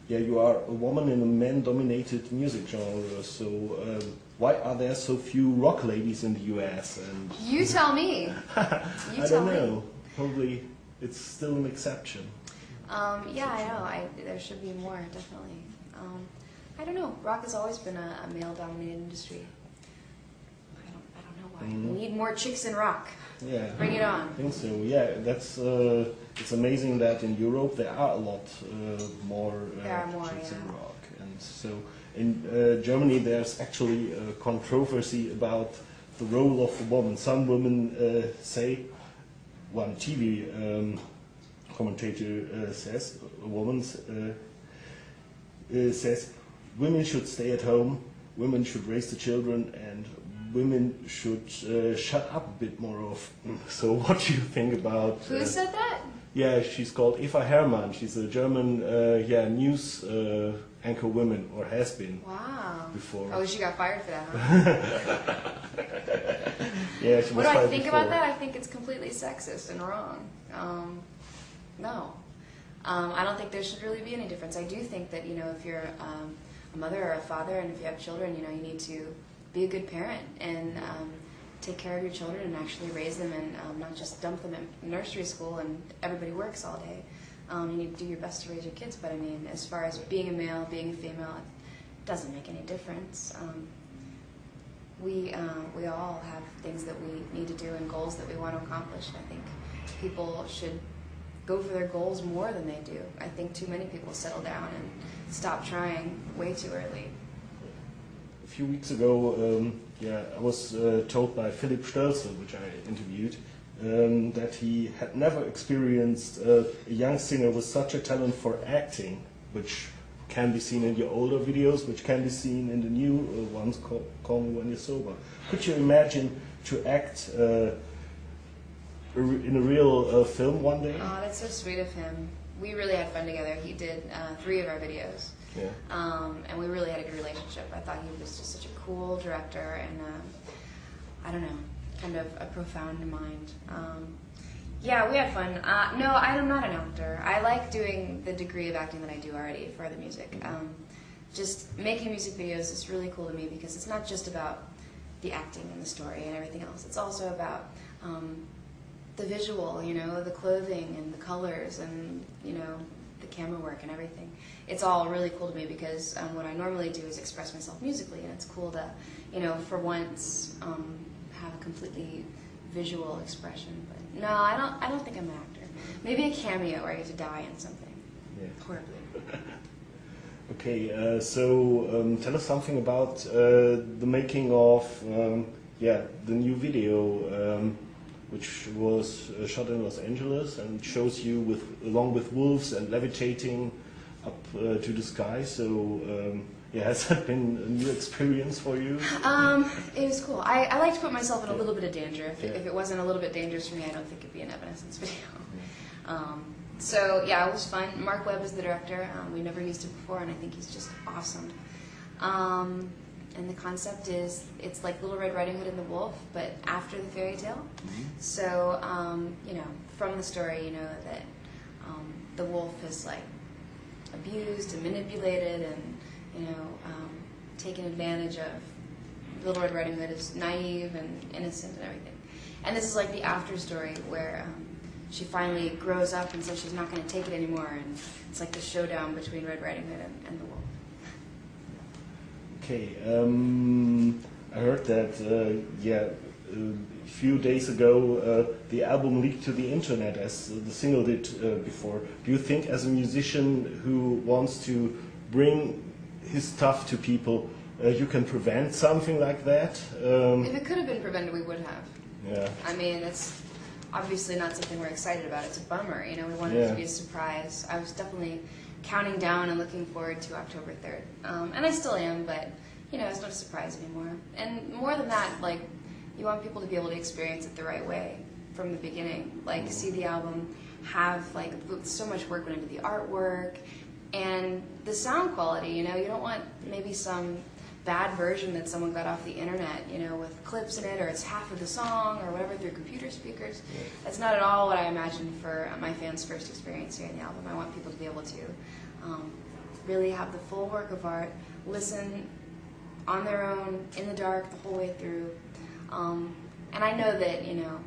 yeah, you are a woman in a man-dominated music genre. So why are there so few rock ladies in the U.S.? And You tell me. I don't know. Probably it's still an exception. Yeah, I know. There should be more, definitely. I don't know. Rock has always been a male-dominated industry. I don't know why. We need more chicks in rock. Yeah, Bring it on. I think so. Yeah, that's it's amazing that in Europe there are a lot more chicks in rock, and so in Germany there's actually a controversy about the role of a woman. Some women say, one TV commentator says, a woman says, women should stay at home, women should raise the children, and women should shut up a bit more often. So what do you think about... Who said that? Yeah, she's called Eva Hermann. She's a German news anchor woman, or has been. Wow. Before. Oh, she got fired for that, huh? Yeah, she was What do I think before. about that? I think it's completely sexist and wrong. No. I don't think there should really be any difference. I do think that, you know, if you're a mother or a father and if you have children, you know, you need to be a good parent and take care of your children and actually raise them and not just dump them in nursery school and everybody works all day. You need to do your best to raise your kids, but I mean, as far as being a male, being a female, it doesn't make any difference. We all have things that we need to do and goals that we want to accomplish. I think people should go for their goals more than they do. I think too many people settle down and stop trying way too early. A few weeks ago, I was told by Philipp Stölzel, which I interviewed, that he had never experienced a young singer with such a talent for acting, which can be seen in your older videos, which can be seen in the new ones, Call Me When You're Sober. Could you imagine to act in a real film one day? Oh, that's so sweet of him. We really had fun together. He did 3 of our videos. Yeah. And we really had a good relationship. I thought he was just such a cool director and, I don't know, kind of a profound mind. Yeah, we had fun. No, I'm not an actor. I like doing the degree of acting that I do already for the music. Just making music videos is really cool to me because it's not just about the acting and the story and everything else. It's also about the visual, you know, the clothing and the colors and, you know, the camera work and everything. It's all really cool to me because what I normally do is express myself musically, and it's cool to, you know, for once have a completely visual expression. But no, I don't think I'm an actor. Maybe a cameo where I get to die in something. Yeah. Horribly. Okay, so tell us something about the making of the new video, which was shot in Los Angeles and shows you along with wolves and levitating up to the sky. So has that been a new experience for you? It was cool. I like to put myself in a little bit of danger. If it wasn't a little bit dangerous for me, I don't think it'd be an Evanescence video. So yeah, it was fun. Mark Webb is the director. We never used it before, and I think he's just awesome. And the concept is, it's like Little Red Riding Hood and the Wolf, but after the fairy tale. So, you know, from the story, you know that the wolf is like abused and manipulated and, you know, taken advantage of. Little Red Riding Hood is naive and innocent and everything. And this is like the after story where she finally grows up and says she's not going to take it anymore, and it's like the showdown between Red Riding Hood and the wolf. Okay, I heard that, a few days ago the album leaked to the internet as the single did before. Do you think as a musician who wants to bring his stuff to people, you can prevent something like that? If it could have been prevented, we would have. Yeah. I mean, it's obviously not something we're excited about. It's a bummer, you know, we wanted it to be a surprise. I was definitely counting down and looking forward to October 3rd. And I still am, but, you know, it's not a surprise anymore. And more than that, like, you want people to be able to experience it the right way from the beginning. Like, see the album have, like, so much work went into the artwork and the sound quality, you know. You don't want maybe some bad version that someone got off the internet, you know, with clips in it, or it's half of the song, or whatever, through computer speakers. That's not at all what I imagined for my fans' first experience hearing the album. I want people to be able to really have the full work of art, listen on their own, in the dark, the whole way through. And I know that, you know,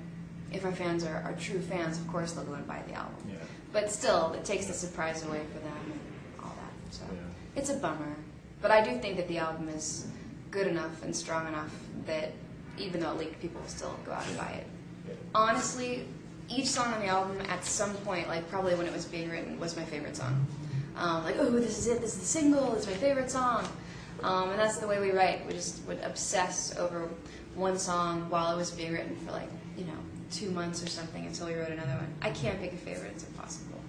if our fans are true fans, of course they'll go and buy the album. Yeah. But still, it takes the surprise away for them and all that. So Yeah. it's a bummer. But I do think that the album is good enough and strong enough that even though it leaked, people will still go out and buy it. Yeah. Honestly, each song on the album at some point, like probably when it was being written, was my favorite song. Like, oh, this is it, this is the single, it's my favorite song. And that's the way we write. We just would obsess over one song while it was being written for like, you know, 2 months or something until we wrote another one. I can't pick a favorite, it's impossible.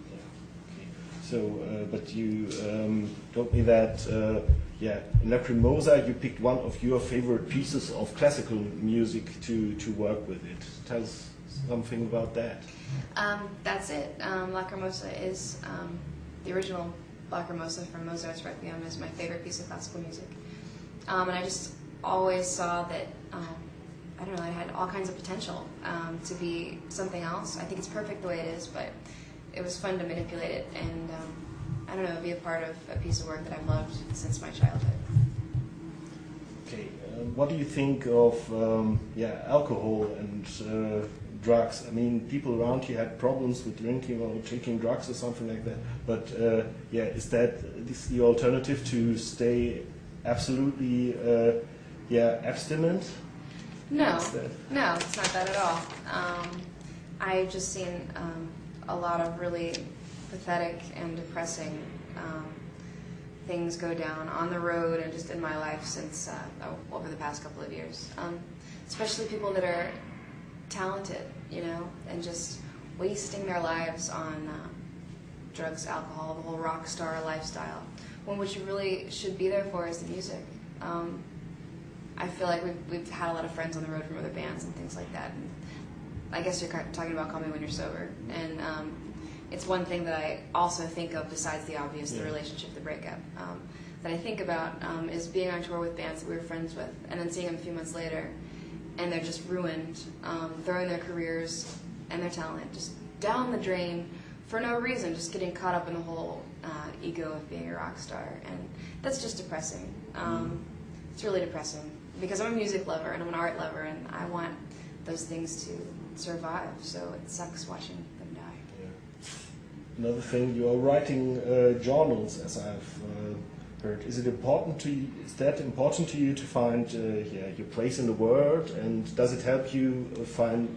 So, but you told me that, in Lacrimosa you picked one of your favorite pieces of classical music to work with it. Tell us something about that. That's it. Lacrimosa is the original Lacrimosa from Mozart's Requiem is my favorite piece of classical music. And I just always saw that, I don't know, it had all kinds of potential to be something else. I think it's perfect the way it is, but it was fun to manipulate it and, I don't know, be a part of a piece of work that I've loved since my childhood. Okay, what do you think of alcohol and drugs? I mean, people around you had problems with drinking or taking drugs or something like that. But is this the alternative to stay absolutely abstinent? No, it's not that at all. I've just seen a lot of really pathetic and depressing things go down on the road and just in my life since over the past couple of years. Especially people that are talented, you know, and just wasting their lives on drugs, alcohol, the whole rock star lifestyle, when what you really should be there for is the music. I feel like we've had a lot of friends on the road from other bands and things like that. And I guess you're talking about Call Me When You're Sober. And it's one thing that I also think of besides the obvious, the relationship, the breakup, that I think about is being on tour with bands that we were friends with and then seeing them a few months later and they're just ruined, throwing their careers and their talent just down the drain for no reason, just getting caught up in the whole ego of being a rock star. And that's just depressing. It's really depressing because I'm a music lover and I'm an art lover and I want those things to survive, so it sucks watching them die. Yeah. Another thing, you are writing journals, as I've heard. Is that important to you to find your place in the world, and does it help you find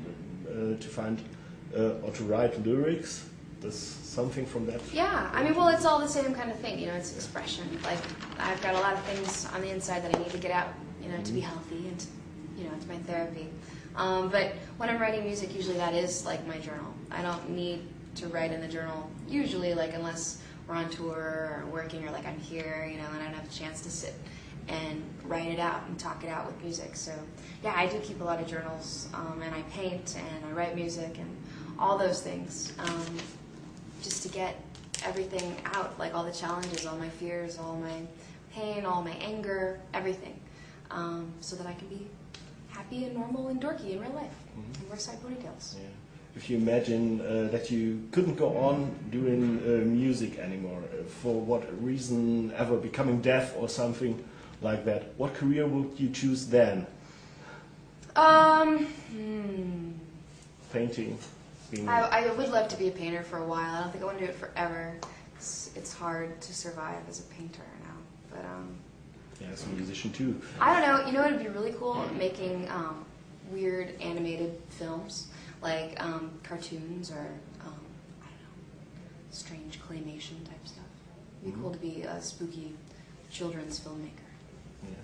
or to write lyrics? Does something from that? Yeah, I mean, well, it's all the same kind of thing, you know, it's expression. Like, I've got a lot of things on the inside that I need to get out, you know, to be healthy and, you know, it's my therapy. But when I'm writing music, usually that is like my journal. I don't need to write in the journal, usually, like, unless we're on tour or working or like I'm here, you know, and I don't have a chance to sit and write it out and talk it out with music. So, yeah, I do keep a lot of journals, and I paint and I write music and all those things, just to get everything out, like all the challenges, all my fears, all my pain, all my anger, everything, so that I can be happy and normal and dorky in real life and wear side ponytails. Yeah. If you imagine that you couldn't go on doing music anymore, for what reason ever, becoming deaf or something like that, what career would you choose then? Painting. I would love to be a painter for a while. I don't think I want to do it forever. It's hard to survive as a painter now. But yeah, as a musician too. I don't know. You know what would be really cool? Making weird animated films, like cartoons or I don't know, strange claymation type stuff. It'd be cool to be a spooky children's filmmaker. Yeah.